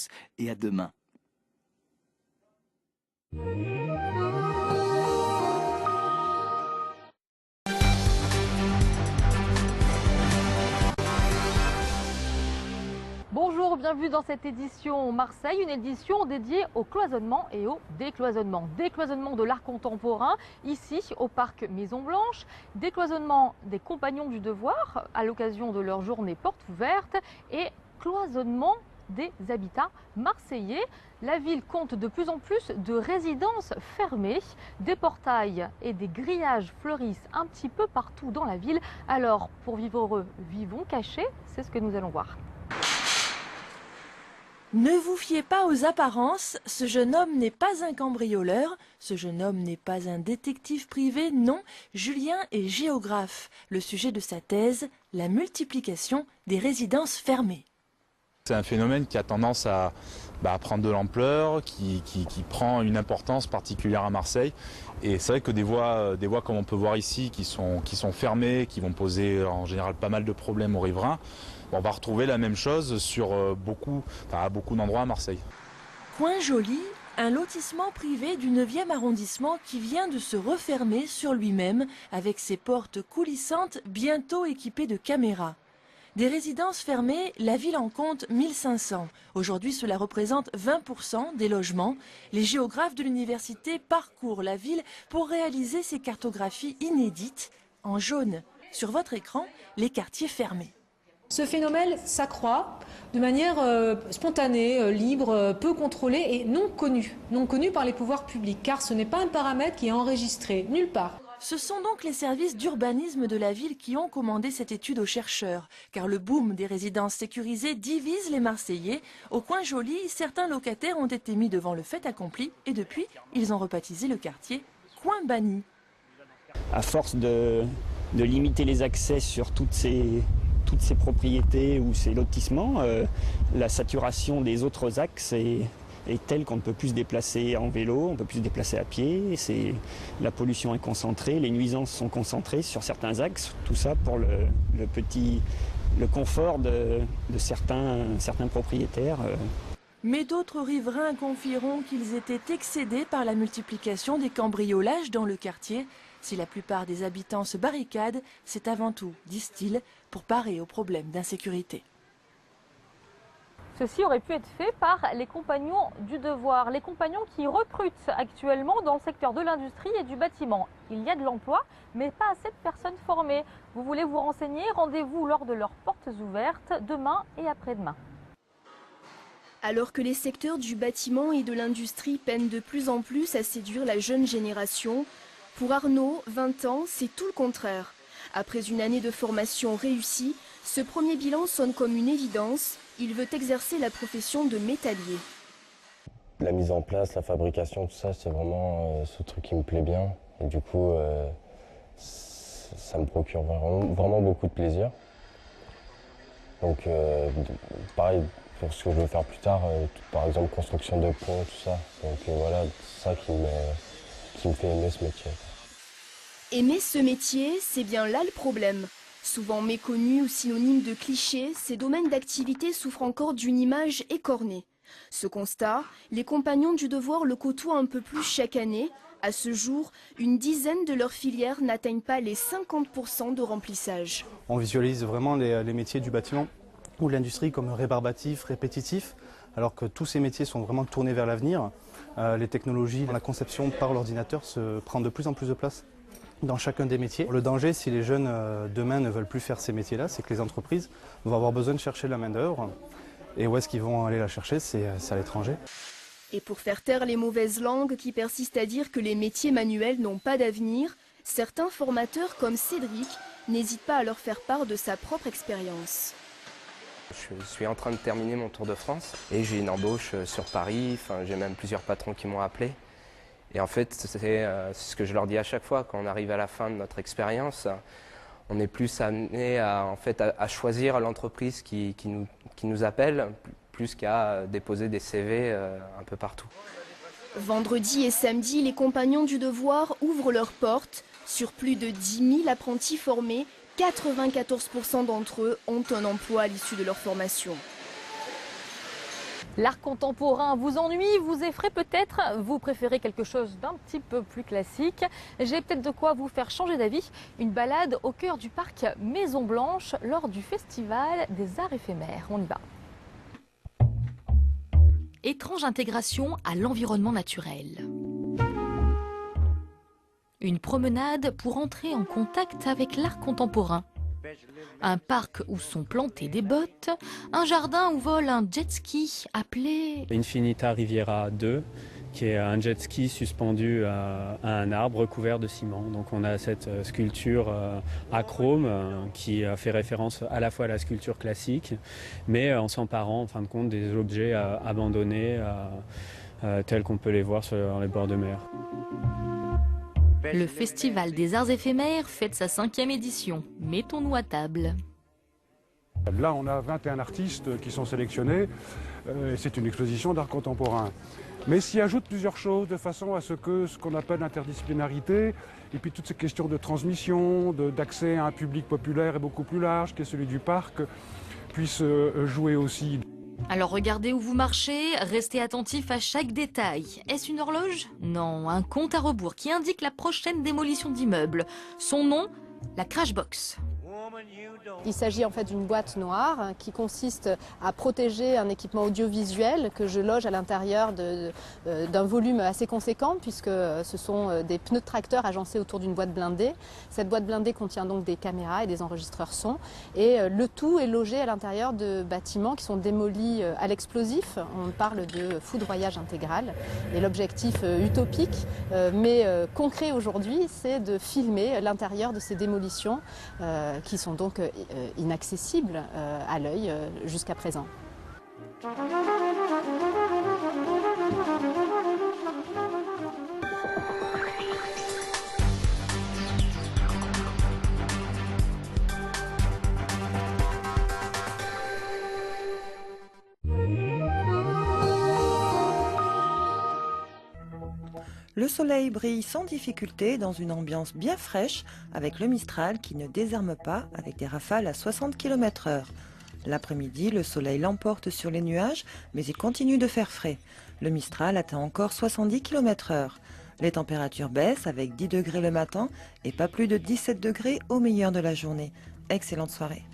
tous et à demain. Bonjour, bienvenue dans cette édition Marseille, une édition dédiée au cloisonnement et au décloisonnement. Décloisonnement de l'art contemporain, ici au parc Maison Blanche, décloisonnement des compagnons du devoir à l'occasion de leur journée porte ouverte et cloisonnement des habitats marseillais. La ville compte de plus en plus de résidences fermées, des portails et des grillages fleurissent un petit peu partout dans la ville. Alors, pour vivre heureux, vivons cachés, c'est ce que nous allons voir. Ne vous fiez pas aux apparences, ce jeune homme n'est pas un cambrioleur, ce jeune homme n'est pas un détective privé, non, Julien est géographe. Le sujet de sa thèse, la multiplication des résidences fermées. C'est un phénomène qui a tendance à prendre de l'ampleur, qui prend une importance particulière à Marseille. Et c'est vrai que des voies comme on peut voir ici, qui sont fermées, qui vont poser en général pas mal de problèmes aux riverains, on va retrouver la même chose à beaucoup d'endroits à Marseille. Coin Joli, un lotissement privé du 9e arrondissement qui vient de se refermer sur lui-même avec ses portes coulissantes bientôt équipées de caméras. Des résidences fermées, la ville en compte 1500. Aujourd'hui, cela représente 20% des logements. Les géographes de l'université parcourent la ville pour réaliser ces cartographies inédites. En jaune, sur votre écran, les quartiers fermés. Ce phénomène s'accroît de manière spontanée, libre, peu contrôlée et non connue par les pouvoirs publics, car ce n'est pas un paramètre qui est enregistré nulle part. Ce sont donc les services d'urbanisme de la ville qui ont commandé cette étude aux chercheurs, car le boom des résidences sécurisées divise les Marseillais. Au Coin Joli, certains locataires ont été mis devant le fait accompli et depuis, ils ont rebaptisé le quartier Coin Banni. À force de limiter les accès sur toutes ces propriétés ou ces lotissements, la saturation des autres axes est telle qu'on ne peut plus se déplacer en vélo, on ne peut plus se déplacer à pied, la pollution est concentrée, les nuisances sont concentrées sur certains axes, tout ça pour le confort de certains propriétaires. Mais d'autres riverains confieront qu'ils étaient excédés par la multiplication des cambriolages dans le quartier. Si la plupart des habitants se barricadent, c'est avant tout, disent-ils, pour parer aux problèmes d'insécurité. Ceci aurait pu être fait par les compagnons du devoir, les compagnons qui recrutent actuellement dans le secteur de l'industrie et du bâtiment. Il y a de l'emploi, mais pas assez de personnes formées. Vous voulez vous renseigner? Rendez-vous lors de leurs portes ouvertes demain et après-demain. Alors que les secteurs du bâtiment et de l'industrie peinent de plus en plus à séduire la jeune génération, pour Arnaud, 20 ans, c'est tout le contraire. Après une année de formation réussie, ce premier bilan sonne comme une évidence. Il veut exercer la profession de métallier. La mise en place, la fabrication, tout ça, c'est vraiment ce truc qui me plaît bien. Et du coup, ça me procure vraiment beaucoup de plaisir. Donc, pareil, pour ce que je veux faire plus tard, par exemple, construction de ponts, tout ça. Donc voilà, c'est ça qui me fait aimer ce métier. Aimer ce métier, c'est bien là le problème. Souvent méconnus ou synonymes de clichés, ces domaines d'activité souffrent encore d'une image écornée. Ce constat, les compagnons du devoir le côtoient un peu plus chaque année. À ce jour, une dizaine de leurs filières n'atteignent pas les 50% de remplissage. On visualise vraiment les métiers du bâtiment ou de l'industrie comme rébarbatifs, répétitifs, alors que tous ces métiers sont vraiment tournés vers l'avenir. Les technologies, la conception par l'ordinateur se prend de plus en plus de place dans chacun des métiers. Le danger, si les jeunes demain ne veulent plus faire ces métiers-là, c'est que les entreprises vont avoir besoin de chercher de la main-d'œuvre. Et où est-ce qu'ils vont aller la chercher? C'est à l'étranger. Et pour faire taire les mauvaises langues qui persistent à dire que les métiers manuels n'ont pas d'avenir, certains formateurs comme Cédric n'hésitent pas à leur faire part de sa propre expérience. Je suis en train de terminer mon Tour de France et j'ai une embauche sur Paris. J'ai même plusieurs patrons qui m'ont appelé. Et en fait, c'est ce que je leur dis à chaque fois, quand on arrive à la fin de notre expérience, on est plus amené à choisir l'entreprise qui nous appelle, plus qu'à déposer des CV un peu partout. Vendredi et samedi, les compagnons du devoir ouvrent leurs portes. Sur plus de 10 000 apprentis formés, 94% d'entre eux ont un emploi à l'issue de leur formation. L'art contemporain vous ennuie, vous effraie peut-être, vous préférez quelque chose d'un petit peu plus classique. J'ai peut-être de quoi vous faire changer d'avis. Une balade au cœur du parc Maison Blanche lors du Festival des Arts éphémères. On y va. Étrange intégration à l'environnement naturel. Une promenade pour entrer en contact avec l'art contemporain. Un parc où sont plantées des bottes, un jardin où vole un jet ski appelé Infinita Riviera 2, qui est un jet ski suspendu à un arbre recouvert de ciment. Donc on a cette sculpture achrome qui fait référence à la fois à la sculpture classique, mais en s'emparant en fin de compte des objets abandonnés tels qu'on peut les voir sur les bords de mer. Le Festival des Arts éphémères fête sa 5e édition. Mettons-nous à table. Là, on a 21 artistes qui sont sélectionnés. C'est une exposition d'art contemporain. Mais s'y ajoutent plusieurs choses de façon à ce qu'on appelle l'interdisciplinarité, et puis toutes ces questions de transmission, d'accès à un public populaire et beaucoup plus large, qui est celui du parc, puissent jouer aussi. Alors regardez où vous marchez, restez attentif à chaque détail. Est-ce une horloge? Non, un compte à rebours qui indique la prochaine démolition d'immeubles. Son nom, la Crashbox. Il s'agit en fait d'une boîte noire qui consiste à protéger un équipement audiovisuel que je loge à l'intérieur d'un volume assez conséquent, puisque ce sont des pneus de tracteur agencés autour d'une boîte blindée. Cette boîte blindée contient donc des caméras et des enregistreurs son, et le tout est logé à l'intérieur de bâtiments qui sont démolis à l'explosif. On parle de foudroyage intégral, et l'objectif utopique mais concret aujourd'hui, c'est de filmer l'intérieur de ces démolitions qui sont donc inaccessibles à l'œil jusqu'à présent. Le soleil brille sans difficulté dans une ambiance bien fraîche avec le Mistral qui ne désarme pas avec des rafales à 60 km/h. L'après-midi, le soleil l'emporte sur les nuages, mais il continue de faire frais. Le Mistral atteint encore 70 km/h. Les températures baissent avec 10 degrés le matin et pas plus de 17 degrés au meilleur de la journée. Excellente soirée.